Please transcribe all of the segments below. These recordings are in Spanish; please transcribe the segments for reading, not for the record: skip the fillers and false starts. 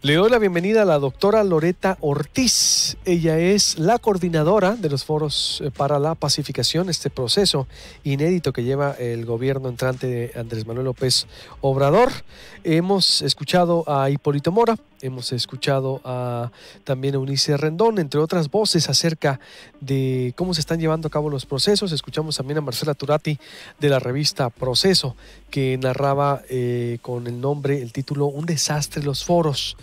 Le doy la bienvenida a la doctora Loreta Ortiz. Ella es la coordinadora de los foros para la pacificación, este proceso inédito que lleva el gobierno entrante de Andrés Manuel López Obrador. Hemos escuchado a Hipólito Mora, hemos escuchado también a Eunice Rendón, entre otras voces acerca de cómo se están llevando a cabo los procesos. Escuchamos también a Marcela Turati de la revista Proceso, que narraba con el título Un desastre los foros.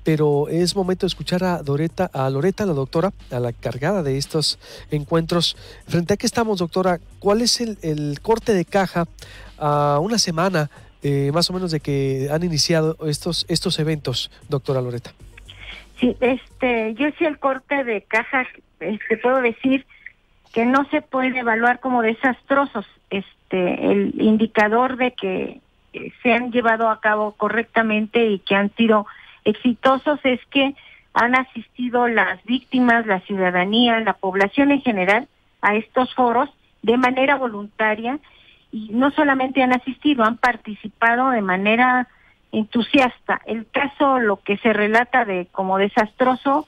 Pero es momento de escuchar a Loreta, la doctora, a la encargada de estos encuentros. ¿Frente a qué estamos, doctora? ¿Cuál es el corte de caja a una semana más o menos de que han iniciado estos eventos, doctora Loreta? Sí, yo sí el corte de caja, puedo decir que no se puede evaluar como desastrosos. El indicador de que se han llevado a cabo correctamente y que han sido exitosos es que han asistido las víctimas, la ciudadanía, la población en general a estos foros de manera voluntaria, y no solamente han asistido, han participado de manera entusiasta. El caso, lo que se relata de como desastroso,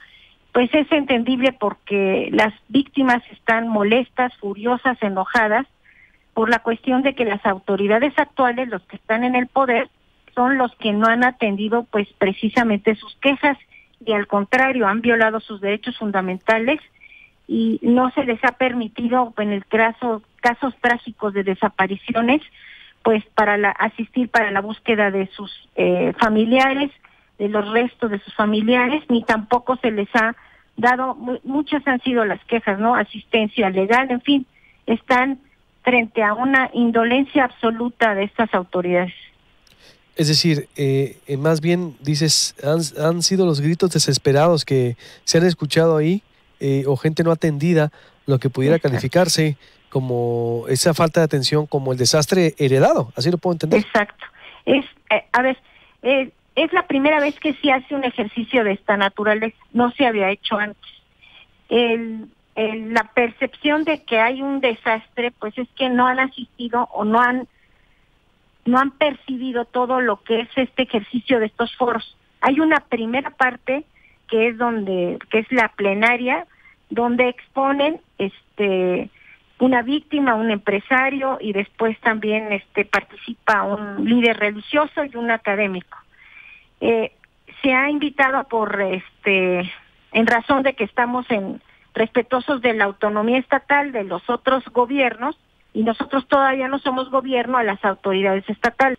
pues es entendible porque las víctimas están molestas, furiosas, enojadas por la cuestión de que las autoridades actuales, los que están en el poder, son los que no han atendido pues precisamente sus quejas, y al contrario han violado sus derechos fundamentales y no se les ha permitido en el casos trágicos de desapariciones pues asistir para la búsqueda de sus familiares, de los restos de sus familiares, ni tampoco se les ha dado, muchas han sido las quejas, ¿no? Asistencia legal, en fin, están frente a una indolencia absoluta de estas autoridades. Es decir, más bien dices, han sido los gritos desesperados que se han escuchado ahí, o gente no atendida, lo que pudiera calificarse como esa falta de atención, como el desastre heredado, así lo puedo entender. Exacto. Es la primera vez que se hace un ejercicio de esta naturaleza, no se había hecho antes. La percepción de que hay un desastre, pues es que no han asistido o no han percibido todo lo que es este ejercicio de estos foros. Hay una primera parte que es la plenaria, donde exponen una víctima, un empresario, y después también participa un líder religioso y un académico. Se ha invitado en razón de que estamos respetuosos de la autonomía estatal de los otros gobiernos, y nosotros todavía no somos gobierno, a las autoridades estatales.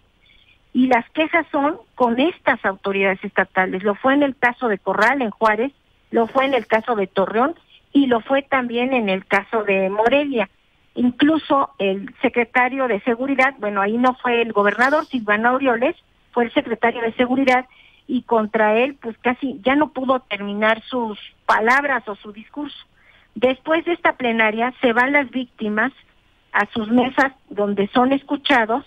Y las quejas son con estas autoridades estatales. Lo fue en el caso de Corral, en Juárez, lo fue en el caso de Torreón, y lo fue también en el caso de Morelia. Incluso el secretario de Seguridad, bueno, ahí no fue el gobernador, Silvano Aureoles, fue el secretario de Seguridad, y contra él, pues casi ya no pudo terminar sus palabras o su discurso. Después de esta plenaria, se van las víctimas a sus mesas donde son escuchados,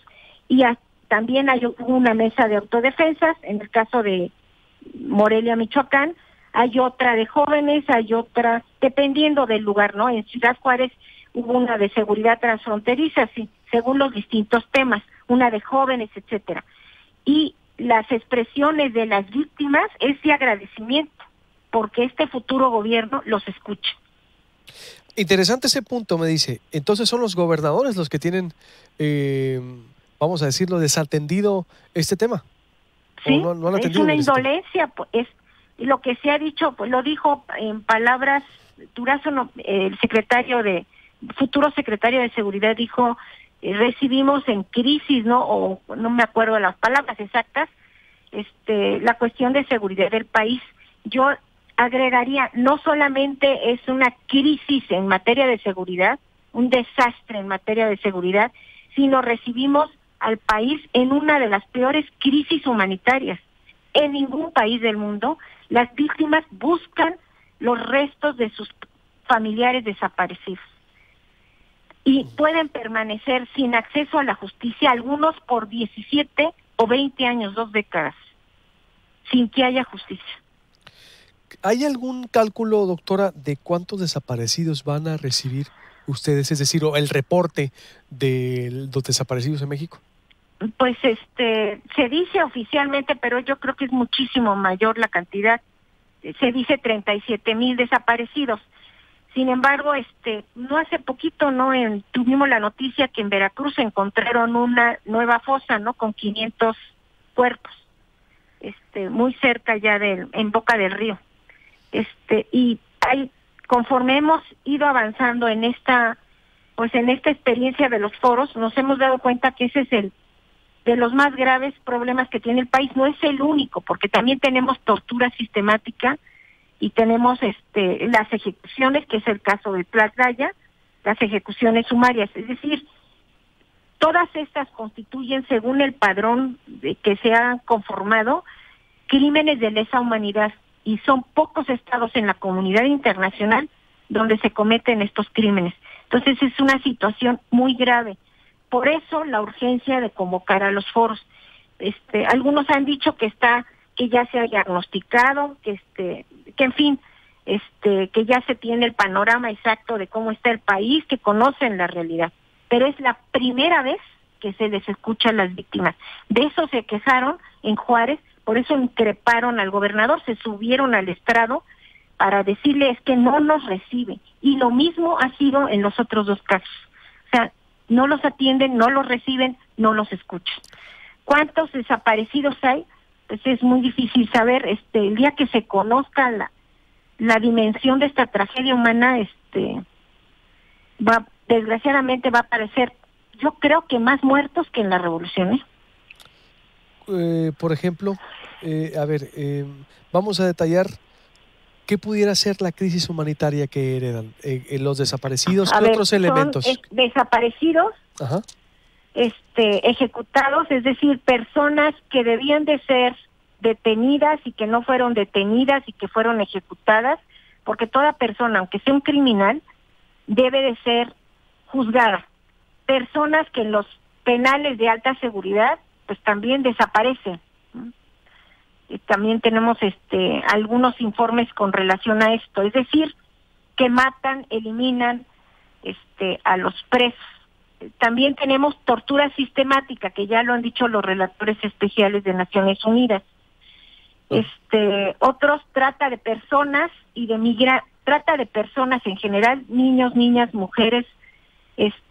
y también hay una mesa de autodefensas. En el caso de Morelia, Michoacán, hay otra de jóvenes, hay otra, dependiendo del lugar, ¿no? En Ciudad Juárez hubo una de seguridad transfronteriza, sí, según los distintos temas, una de jóvenes, etcétera. Y las expresiones de las víctimas es de agradecimiento, porque este futuro gobierno los escucha. Interesante ese punto, me dice. Entonces son los gobernadores los que tienen, vamos a decirlo, desatendido este tema. Sí, no han es una indolencia, pues, lo que se ha dicho, pues lo dijo en palabras Durazo, el futuro secretario de Seguridad dijo, recibimos en crisis, ¿no? O no me acuerdo las palabras exactas, la cuestión de seguridad del país. Yo agregaría, no solamente es una crisis en materia de seguridad, un desastre en materia de seguridad, sino recibimos al país en una de las peores crisis humanitarias. En ningún país del mundo las víctimas buscan los restos de sus familiares desaparecidos, y pueden permanecer sin acceso a la justicia, algunos por 17 o 20 años, 2 décadas, sin que haya justicia. ¿Hay algún cálculo, doctora, de cuántos desaparecidos van a recibir ustedes? Es decir, el reporte de los desaparecidos en México. Pues se dice oficialmente, pero yo creo que es muchísimo mayor la cantidad. Se dice 37,000 desaparecidos. Sin embargo, no hace poquito, ¿no? Tuvimos la noticia que en Veracruz encontraron una nueva fosa, ¿no? Con 500 cuerpos, muy cerca ya en Boca del Río. Y conforme hemos ido avanzando en esta experiencia de los foros, nos hemos dado cuenta que ese es de los más graves problemas que tiene el país. No es el único, porque también tenemos tortura sistemática y tenemos las ejecuciones, que es el caso de Tlaxcala, las ejecuciones sumarias. Es decir, todas estas constituyen, según el padrón que se ha conformado, crímenes de lesa humanidad, y son pocos estados en la comunidad internacional donde se cometen estos crímenes. Entonces es una situación muy grave. Por eso la urgencia de convocar a los foros. Algunos han dicho que ya se ha diagnosticado, que en fin, que ya se tiene el panorama exacto de cómo está el país, que conocen la realidad. Pero es la primera vez que se les escucha a las víctimas. De eso se quejaron en Juárez, por eso increparon al gobernador, se subieron al estrado para decirle es que no nos recibe. Y lo mismo ha sido en los otros dos casos. O sea, no los atienden, no los reciben, no los escuchan. ¿Cuántos desaparecidos hay? Pues es muy difícil saber. El día que se conozca la dimensión de esta tragedia humana, desgraciadamente va a aparecer, yo creo que más muertos que en la revolución, por ejemplo, vamos a detallar qué pudiera ser la crisis humanitaria que heredan los desaparecidos. ¿Qué otros elementos? Desaparecidos, ajá, ejecutados, es decir, personas que debían de ser detenidas y que no fueron detenidas y que fueron ejecutadas, porque toda persona, aunque sea un criminal, debe de ser juzgada. Personas que en los penales de alta seguridad pues también desaparecen. Y también tenemos algunos informes con relación a esto, es decir, que matan, eliminan a los presos. También tenemos tortura sistemática, que ya lo han dicho los relatores especiales de Naciones Unidas. Otros trata de personas y trata de personas en general, niños, niñas, mujeres,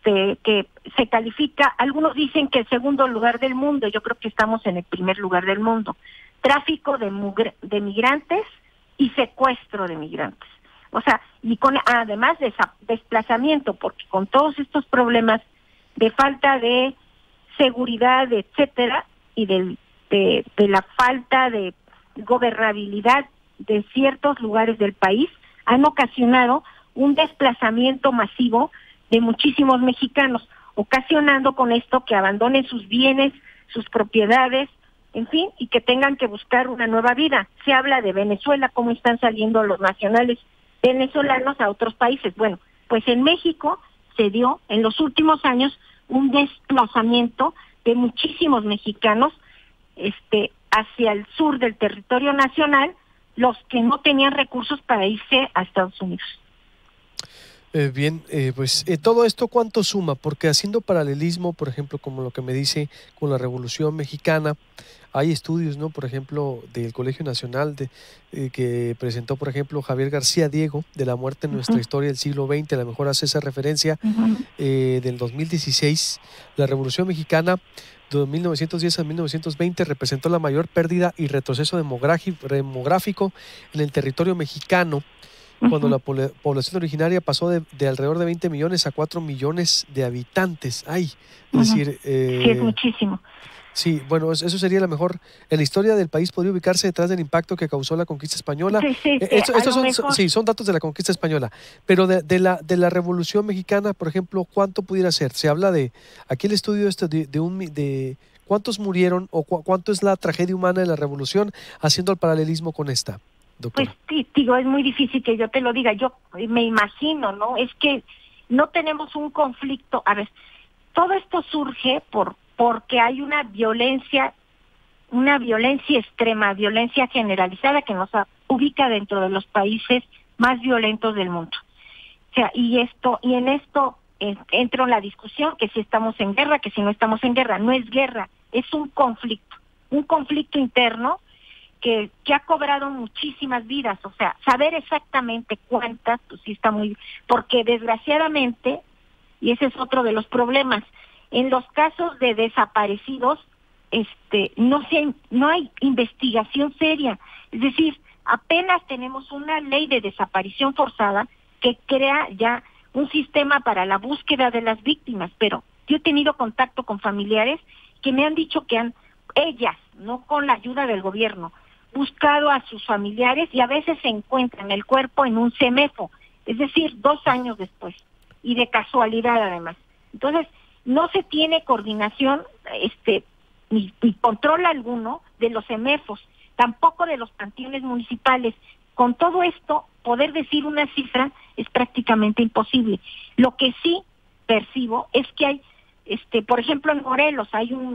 que se califica, algunos dicen que el segundo lugar del mundo, yo creo que estamos en el primer lugar del mundo. Tráfico de migrantes y secuestro de migrantes. O sea, y además de desplazamiento, porque con todos estos problemas de falta de seguridad, etcétera, y de la falta de gobernabilidad de ciertos lugares del país, han ocasionado un desplazamiento masivo de muchísimos mexicanos, ocasionando con esto que abandonen sus bienes, sus propiedades, en fin, y que tengan que buscar una nueva vida. Se habla de Venezuela, cómo están saliendo los nacionales venezolanos a otros países. Bueno, pues en México se dio en los últimos años un desplazamiento de muchísimos mexicanos hacia el sur del territorio nacional, los que no tenían recursos para irse a Estados Unidos. Bien, pues todo esto ¿cuánto suma? Porque haciendo paralelismo, por ejemplo, como lo que me dice con la Revolución Mexicana, hay estudios, ¿no? Por ejemplo, del Colegio Nacional que presentó, por ejemplo, Javier García Diego, de la muerte en nuestra historia del siglo XX, a lo mejor hace esa referencia, del 2016. La Revolución Mexicana de 1910 a 1920 representó la mayor pérdida y retroceso demográfico en el territorio mexicano, cuando la población originaria pasó de alrededor de 20 millones a 4 millones de habitantes. Es decir... sí, es muchísimo. Sí, bueno, eso sería la mejor. En la historia del país podría ubicarse detrás del impacto que causó la conquista española. Sí, son datos de la conquista española. Pero de la Revolución Mexicana, por ejemplo, ¿cuánto pudiera ser? Se habla aquí el estudio de cuántos murieron o cuánto es la tragedia humana de la Revolución, haciendo el paralelismo con esta. Doctora. Pues digo, es muy difícil que yo te lo diga, yo me imagino, ¿no? Es que no tenemos un conflicto. A ver, todo esto surge porque hay una violencia extrema, violencia generalizada que nos ubica dentro de los países más violentos del mundo. O sea, y en esto entró la discusión que si estamos en guerra, que si no estamos en guerra. No es guerra, es un conflicto interno que ha cobrado muchísimas vidas. O sea, saber exactamente cuántas, pues sí está muy... Porque desgraciadamente, y ese es otro de los problemas, en los casos de desaparecidos, no hay investigación seria. Es decir, apenas tenemos una ley de desaparición forzada que crea ya un sistema para la búsqueda de las víctimas, pero yo he tenido contacto con familiares que me han dicho que ellas, no con la ayuda del gobierno, buscado a sus familiares y a veces se encuentran el cuerpo en un CEMEFO, es decir, 2 años después, y de casualidad además. Entonces, no se tiene coordinación, ni control alguno de los CEMEFOS, tampoco de los panteones municipales. Con todo esto, poder decir una cifra es prácticamente imposible. Lo que sí percibo es que hay, por ejemplo, en Morelos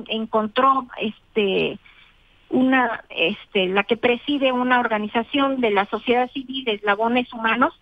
encontró la que preside una organización de la sociedad civil de eslabones humanos,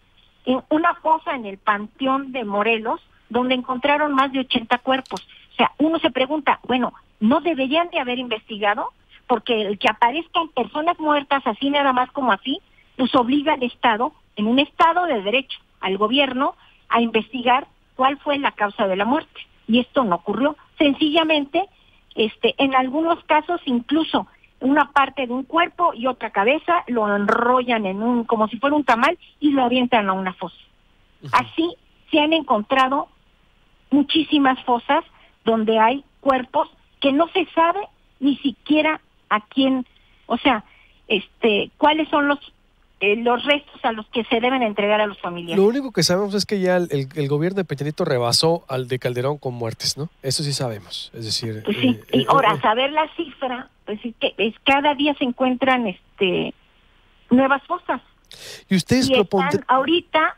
en una fosa en el Panteón de Morelos, donde encontraron más de 80 cuerpos. O sea, uno se pregunta, bueno, ¿no deberían de haber investigado? Porque el que aparezcan personas muertas así nada más como así, pues obliga al Estado, en un Estado de derecho, al gobierno, a investigar cuál fue la causa de la muerte. Y esto no ocurrió. Sencillamente, en algunos casos incluso una parte de un cuerpo y otra cabeza lo enrollan como si fuera un tamal y lo avientan a una fosa. Uh-huh. Así se han encontrado muchísimas fosas donde hay cuerpos que no se sabe ni siquiera a quién, o sea, cuáles son los restos a los que se deben entregar a los familiares. Lo único que sabemos es que ya el gobierno de Peña Nieto rebasó al de Calderón con muertes, ¿no? Eso sí sabemos, es decir... Pues sí, y ahora, saber la cifra, pues es que cada día se encuentran nuevas fosas. Y ustedes ahorita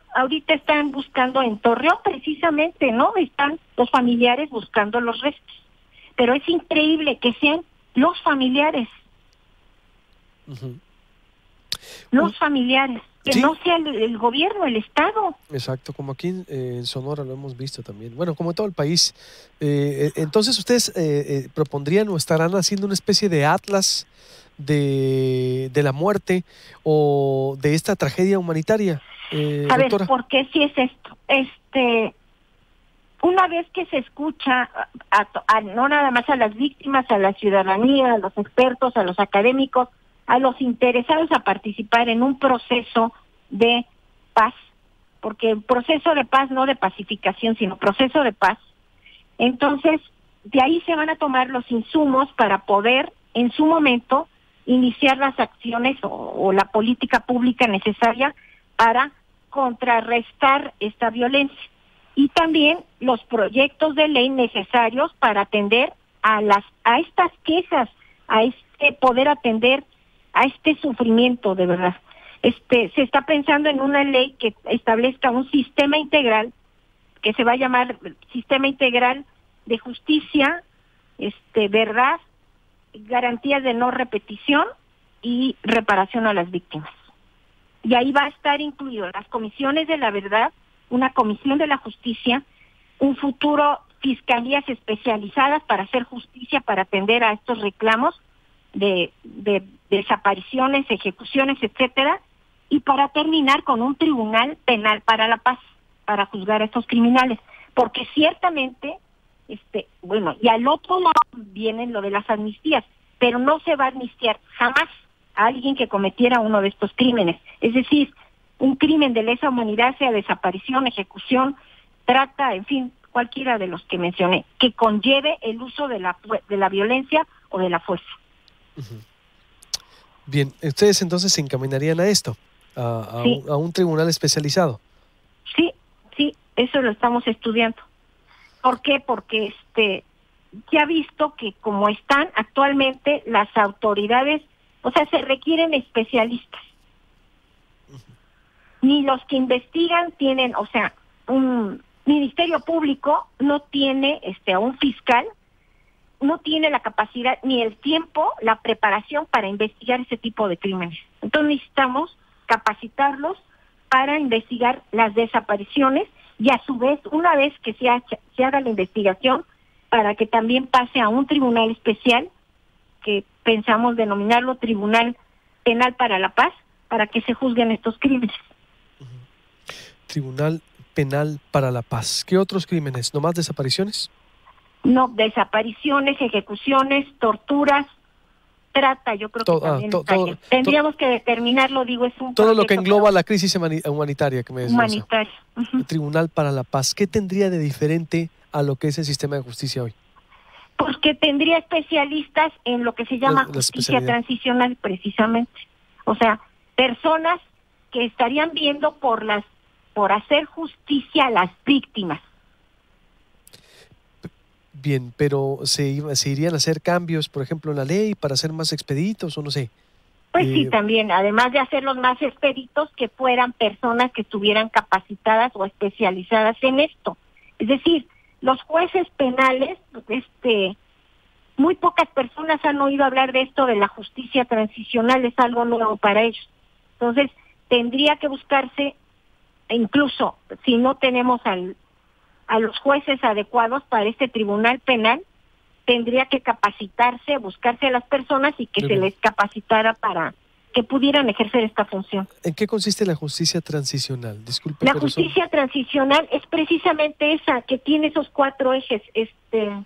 están buscando en Torreón precisamente, ¿no? Están los familiares buscando los restos. Pero es increíble que sean los familiares. Uh-huh. Los familiares, que sí, no sea el gobierno, el Estado. Exacto, como aquí en Sonora lo hemos visto también. Bueno, como en todo el país. Entonces, ¿ustedes propondrían o estarán haciendo una especie de atlas de la muerte o de esta tragedia humanitaria? A doctora. ver, ¿por qué sí es esto? Una vez que se escucha, no nada más a las víctimas, a la ciudadanía, a los expertos, a los académicos, a los interesados a participar en un proceso de paz, porque el proceso de paz, no de pacificación, sino proceso de paz, entonces de ahí se van a tomar los insumos para poder en su momento iniciar las acciones o la política pública necesaria para contrarrestar esta violencia, y también los proyectos de ley necesarios para atender a estas quejas, a poder atender a este sufrimiento de verdad. Se está pensando en una ley que establezca un sistema integral que se va a llamar Sistema Integral de Justicia, verdad, garantías de no repetición y reparación a las víctimas. Y ahí va a estar incluido las comisiones de la verdad, una comisión de la justicia, un futuro fiscalías especializadas para hacer justicia, para atender a estos reclamos de desapariciones, ejecuciones, etcétera, y para terminar con un tribunal penal para la paz, para juzgar a estos criminales, porque ciertamente, y al otro lado viene lo de las amnistías, pero no se va a amnistiar jamás a alguien que cometiera uno de estos crímenes, es decir, un crimen de lesa humanidad, sea desaparición, ejecución, trata, en fin, cualquiera de los que mencioné, que conlleve el uso de la violencia o de la fuerza. Uh-huh. Bien, ustedes entonces se encaminarían a esto, sí. a un tribunal especializado. Sí, eso lo estamos estudiando. ¿Por qué? Porque se ha visto que como están actualmente las autoridades, o sea, se requieren especialistas. Uh-huh. Ni los que investigan tienen, o sea, un Ministerio Público no tiene, a un fiscal, no tiene la capacidad ni el tiempo, la preparación para investigar ese tipo de crímenes. Entonces necesitamos capacitarlos para investigar las desapariciones y a su vez, una vez que se haga la investigación, para que también pase a un tribunal especial, que pensamos denominarlo Tribunal Penal para la Paz, para que se juzguen estos crímenes. Tribunal Penal para la Paz. ¿Qué otros crímenes? ¿No más desapariciones? No, desapariciones, ejecuciones, torturas, trata, yo creo que también tendríamos que determinarlo, digo, es un todo lo que engloba la crisis humanitaria que me decías. Humanitaria. El Tribunal para la Paz, ¿qué tendría de diferente a lo que es el sistema de justicia hoy? Pues que tendría especialistas en lo que se llama justicia transicional, precisamente. O sea, personas que estarían viendo por hacer justicia a las víctimas. Bien, pero ¿se irían a hacer cambios, por ejemplo, en la ley para ser más expeditos o no sé? Pues sí, también, además de hacerlos más expeditos, que fueran personas que estuvieran capacitadas o especializadas en esto. Es decir, los jueces penales, muy pocas personas han oído hablar de esto de la justicia transicional, es algo nuevo para ellos. Entonces, tendría que buscarse, incluso si no tenemos a los jueces adecuados para este tribunal penal, tendría que capacitarse, buscarse a las personas y que se les capacitara para que pudieran ejercer esta función. ¿En qué consiste la justicia transicional? Disculpe. La justicia transicional es precisamente esa, que tiene esos 4 ejes, que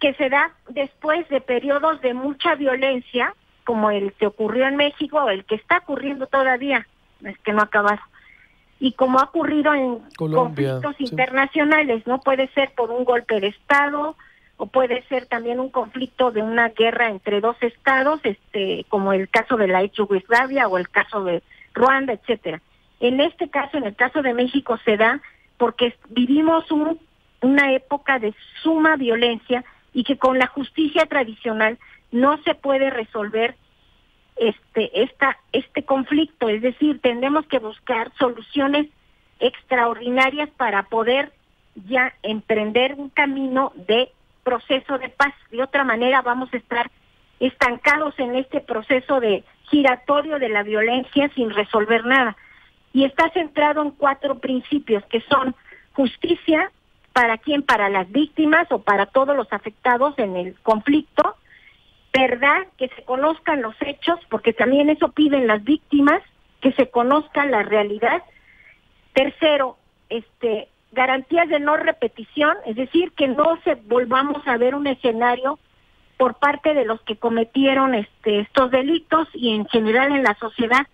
se da después de periodos de mucha violencia, como el que ocurrió en México, o el que está ocurriendo todavía, es que no ha acabado. Y como ha ocurrido en Colombia, conflictos internacionales, ¿no? Puede ser por un golpe de Estado, o puede ser también un conflicto de una guerra entre 2 estados, como el caso de la ex Yugoslavia o el caso de Ruanda, etcétera. En este caso, en el caso de México, se da porque vivimos una época de suma violencia y que con la justicia tradicional no se puede resolver este conflicto, es decir, tendremos que buscar soluciones extraordinarias para poder ya emprender un camino de proceso de paz. De otra manera vamos a estar estancados en este proceso de giratorio de la violencia sin resolver nada. Y está centrado en 4 principios, que son justicia, ¿para quién? Para las víctimas o para todos los afectados en el conflicto. Verdad, que se conozcan los hechos, porque también eso piden las víctimas, que se conozca la realidad. Tercero, garantías de no repetición, es decir, que no volvamos a ver un escenario por parte de los que cometieron estos delitos y en general en la sociedad,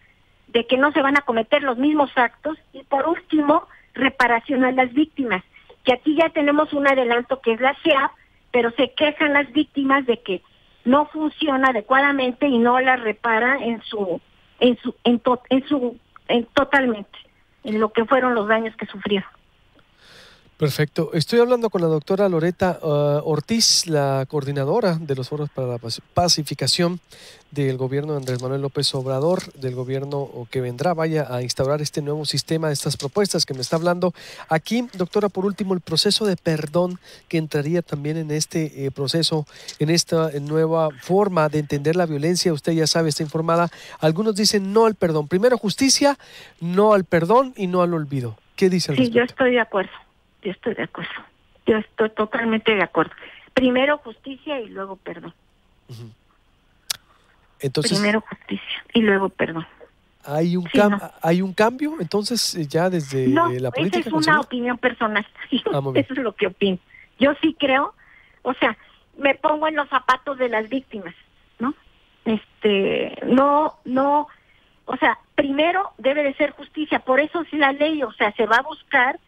de que no se van a cometer los mismos actos. Y por último, reparación a las víctimas, que aquí ya tenemos un adelanto que es la SEAP, pero se quejan las víctimas de que no funciona adecuadamente y no la repara totalmente en lo que fueron los daños que sufrieron. Perfecto. Estoy hablando con la doctora Loreta Ortiz, la coordinadora de los foros para la pacificación del gobierno de Andrés Manuel López Obrador, del gobierno que vendrá, vaya a instaurar este nuevo sistema, estas propuestas que me está hablando. Aquí, doctora, por último, el proceso de perdón que entraría también en este proceso, en esta nueva forma de entender la violencia. Usted ya sabe, está informada. Algunos dicen no al perdón. Primero justicia, no al perdón y no al olvido. ¿Qué dice al respecto? Sí, yo estoy de acuerdo. Yo estoy totalmente de acuerdo. Primero justicia y luego perdón. Entonces, primero justicia y luego perdón. ¿Hay un cambio entonces ya desde la política? Esa es una opinión personal. Eso es lo que opino. Yo sí creo, o sea, me pongo en los zapatos de las víctimas, ¿no? O sea, primero debe de ser justicia. Por eso es la ley, o sea, se va a buscar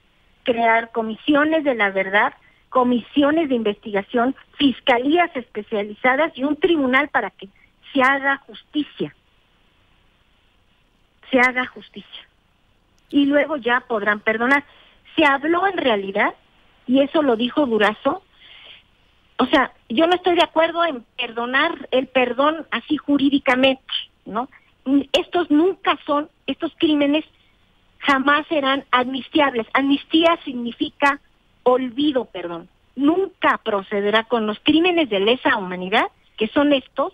crear comisiones de la verdad, comisiones de investigación, fiscalías especializadas y un tribunal para que se haga justicia. Y luego ya podrán perdonar. Se habló en realidad, y eso lo dijo Durazo, o sea, yo no estoy de acuerdo en perdonar el perdón así jurídicamente, ¿no? Estos crímenes jamás serán amnistiables. Amnistía significa olvido, perdón. Nunca procederá con los crímenes de lesa humanidad, que son estos,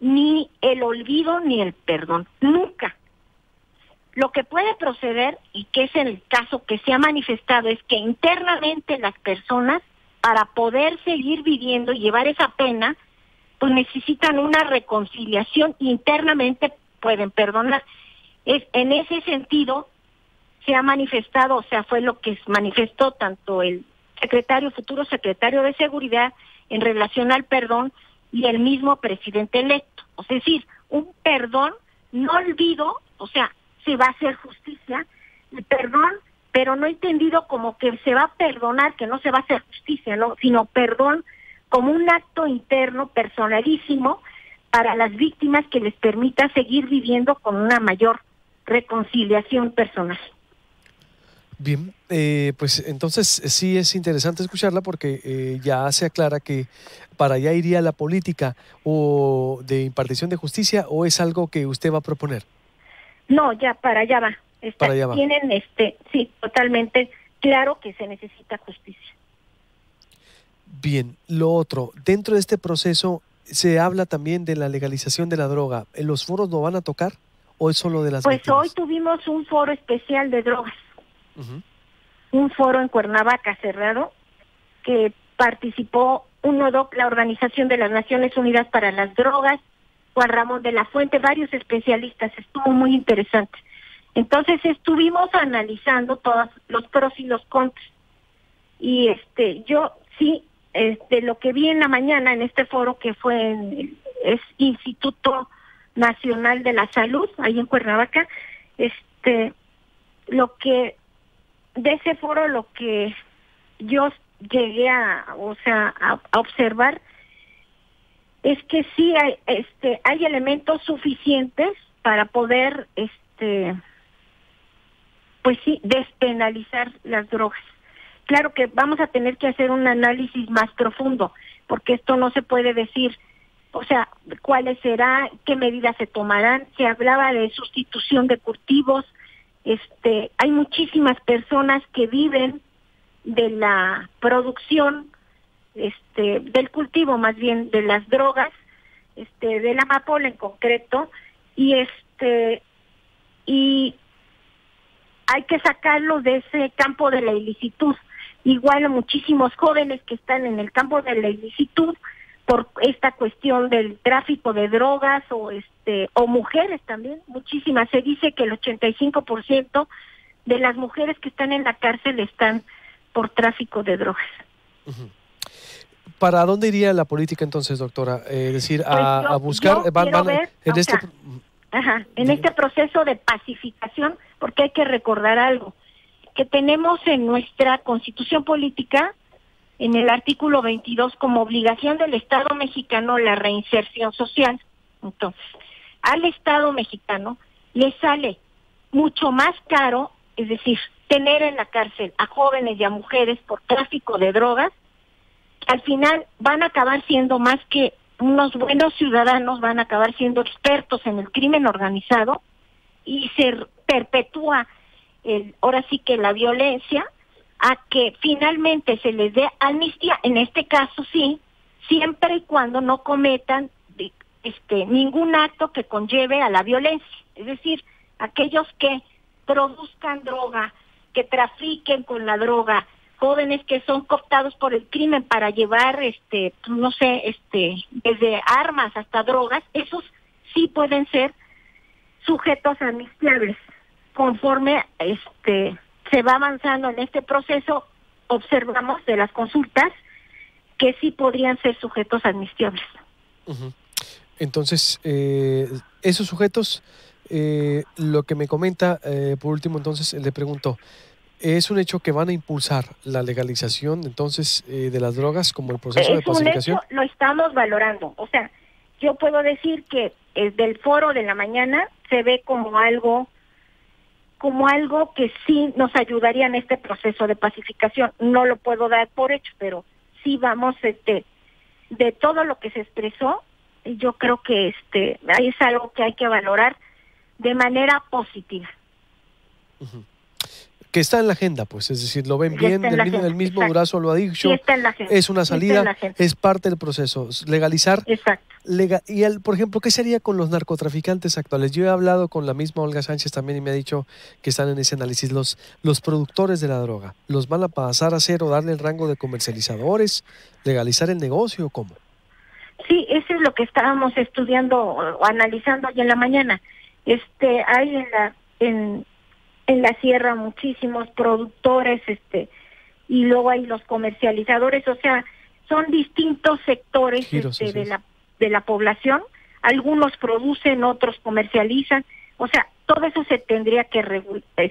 ni el olvido ni el perdón. Nunca. Lo que puede proceder, y que es el caso que se ha manifestado, es que internamente las personas, para poder seguir viviendo y llevar esa pena, pues necesitan una reconciliación, internamente pueden perdonar. En ese sentido se ha manifestado, o sea, fue lo que manifestó tanto el futuro secretario de Seguridad en relación al perdón y el mismo presidente electo. Es decir, un perdón, no olvido, o sea, se va a hacer justicia, el perdón, pero no entendido como que se va a perdonar, que no se va a hacer justicia, no, sino perdón como un acto interno, personalísimo, para las víctimas que les permita seguir viviendo con una mayor reconciliación personal. Bien, pues entonces sí es interesante escucharla porque ya se aclara que para allá iría la política o de impartición de justicia, o es algo que usted va a proponer. No, ya para allá va. Para allá va. Tienen sí, totalmente claro que se necesita justicia. Bien, lo otro, dentro de este proceso se habla también de la legalización de la droga. ¿Los foros lo van a tocar o es solo de las víctimas? Pues hoy tuvimos un foro especial de drogas. Uh-huh. Un foro en Cuernavaca cerrado, que participó UNODOC, la Organización de las Naciones Unidas para las Drogas, Juan Ramón de la Fuente, varios especialistas, estuvo muy interesante. Entonces estuvimos analizando todos los pros y los contras. Y yo sí, lo que vi en la mañana en este foro, que fue es Instituto Nacional de la Salud, ahí en Cuernavaca, lo que de ese foro, lo que yo llegué a observar es que sí hay elementos suficientes para poder pues sí, despenalizar las drogas. Claro que vamos a tener que hacer un análisis más profundo, porque esto no se puede decir, o sea, cuáles serán, qué medidas se tomarán. Se hablaba de sustitución de cultivos. Hay muchísimas personas que viven de la producción, del cultivo más bien de las drogas, de la amapola en concreto, y y hay que sacarlo de ese campo de la ilicitud. Igual a muchísimos jóvenes que están en el campo de la ilicitud por esta cuestión del tráfico de drogas, o mujeres también, muchísimas. Se dice que el 85% de las mujeres que están en la cárcel están por tráfico de drogas. Uh-huh. ¿Para dónde iría la política entonces, doctora? Decir, a buscar... en este proceso de pacificación, porque hay que recordar algo, que tenemos en nuestra Constitución Política, en el artículo 22, como obligación del Estado mexicano la reinserción social. Entonces, al Estado mexicano le sale mucho más caro, es decir, tener en la cárcel a jóvenes y a mujeres por tráfico de drogas. Al final van a acabar siendo, más que unos buenos ciudadanos, van a acabar siendo expertos en el crimen organizado, y se perpetúa ahora sí que la violencia, a que finalmente se les dé amnistía, en este caso sí, siempre y cuando no cometan ningún acto que conlleve a la violencia. Es decir, aquellos que produzcan droga, que trafiquen con la droga, jóvenes que son cooptados por el crimen para llevar, no sé, desde armas hasta drogas, esos sí pueden ser sujetos amnistiables. Conforme se va avanzando en este proceso, observamos de las consultas que sí podrían ser sujetos amnistiables. Uh-huh. Entonces, esos sujetos, lo que me comenta, por último, entonces le pregunto, ¿es un hecho que van a impulsar la legalización entonces de las drogas como el proceso de pacificación? Es un hecho, lo estamos valorando. O sea, yo puedo decir que del foro de la mañana se ve como algo que sí nos ayudaría en este proceso de pacificación. No lo puedo dar por hecho, pero sí vamos, de todo lo que se expresó, yo creo que es algo que hay que valorar de manera positiva. Uh-huh. que está en la agenda, pues, es decir, lo ven Ya bien, está en la el agenda, mismo exacto. Durazo lo ha dicho, Sí está en la agenda, es una sí está salida, en la agenda. es parte del proceso. Legalizar, Exacto. por ejemplo, ¿qué sería con los narcotraficantes actuales? Yo he hablado con la misma Olga Sánchez también y me ha dicho que están en ese análisis. Los productores de la droga, ¿los van a pasar a ser o darle el rango de comercializadores, legalizar el negocio o cómo? Sí, eso es lo que estábamos estudiando o analizando hoy en la mañana. Hay en la sierra muchísimos productores, y luego hay los comercializadores, o sea, son distintos sectores Giros, así es. de la población. Algunos producen, otros comercializan, o sea, todo eso se tendría que regular,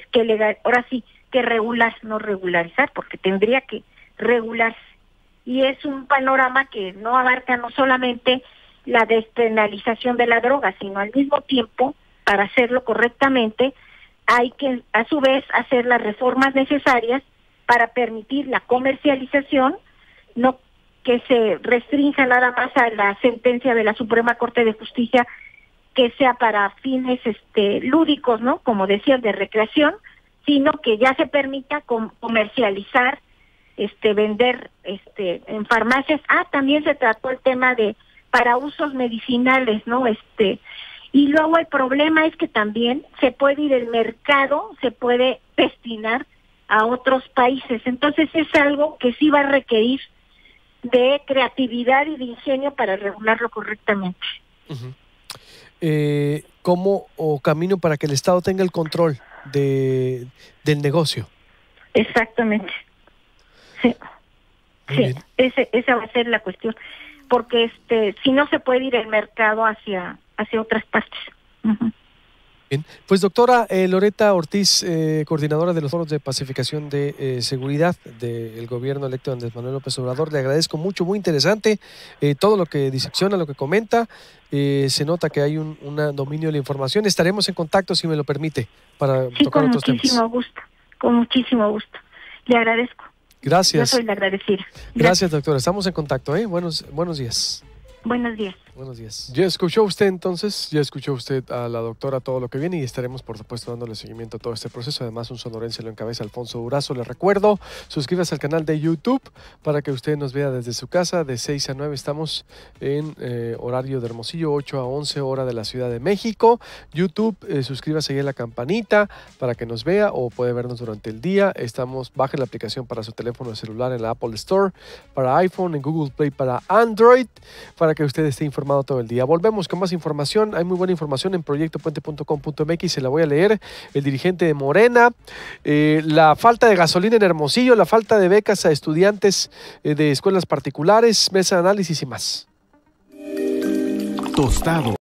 no regularizar, porque tendría que regularse. Y es un panorama que no abarca no solamente la despenalización de la droga, sino al mismo tiempo, para hacerlo correctamente, hay que a su vez hacer las reformas necesarias para permitir la comercialización, no que se restrinja nada más a la sentencia de la Suprema Corte de Justicia, que sea para fines lúdicos, ¿no? Como decía, de recreación, sino que ya se permita comercializar, vender en farmacias. También se trató el tema de para usos medicinales, ¿no? Y luego el problema es que también se puede ir el mercado, se puede destinar a otros países. Entonces es algo que sí va a requerir de creatividad y de ingenio para regularlo correctamente. Uh-huh. ¿Cómo o camino para que el Estado tenga el control del negocio? Exactamente. Sí, sí, esa va a ser la cuestión, porque si no se puede ir el mercado hacia otras partes. Uh-huh. Bien, pues doctora Loreta Ortiz, coordinadora de los foros de pacificación de seguridad del gobierno electo de Andrés Manuel López Obrador, le agradezco mucho, muy interesante todo lo que disecciona, lo que comenta, se nota que hay un dominio de la información. Estaremos en contacto, si me lo permite, para tocar otros temas. Con muchísimo gusto, le agradezco. Gracias. Yo soy la agradecida. Gracias, doctora, estamos en contacto, Buenos días. Buenos días. Buenos días. Ya escuchó usted entonces, ya escuchó usted a la doctora todo lo que viene y estaremos por supuesto dándole seguimiento a todo este proceso. Además un sonorense lo encabeza, Alfonso Durazo. Le recuerdo, suscríbase al canal de YouTube para que usted nos vea desde su casa. De 6 a 9 estamos en horario de Hermosillo, 8 a 11 hora de la Ciudad de México. YouTube, suscríbase ahí a la campanita para que nos vea o puede vernos durante el día. Baje la aplicación para su teléfono celular en la Apple Store, para iPhone, en Google Play para Android, para que usted esté informado todo el día. Volvemos con más información. Hay muy buena información en proyectopuente.com.mx. Se la voy a leer. El dirigente de Morena, la falta de gasolina en Hermosillo, la falta de becas a estudiantes de escuelas particulares, mesa de análisis y más. Tostado.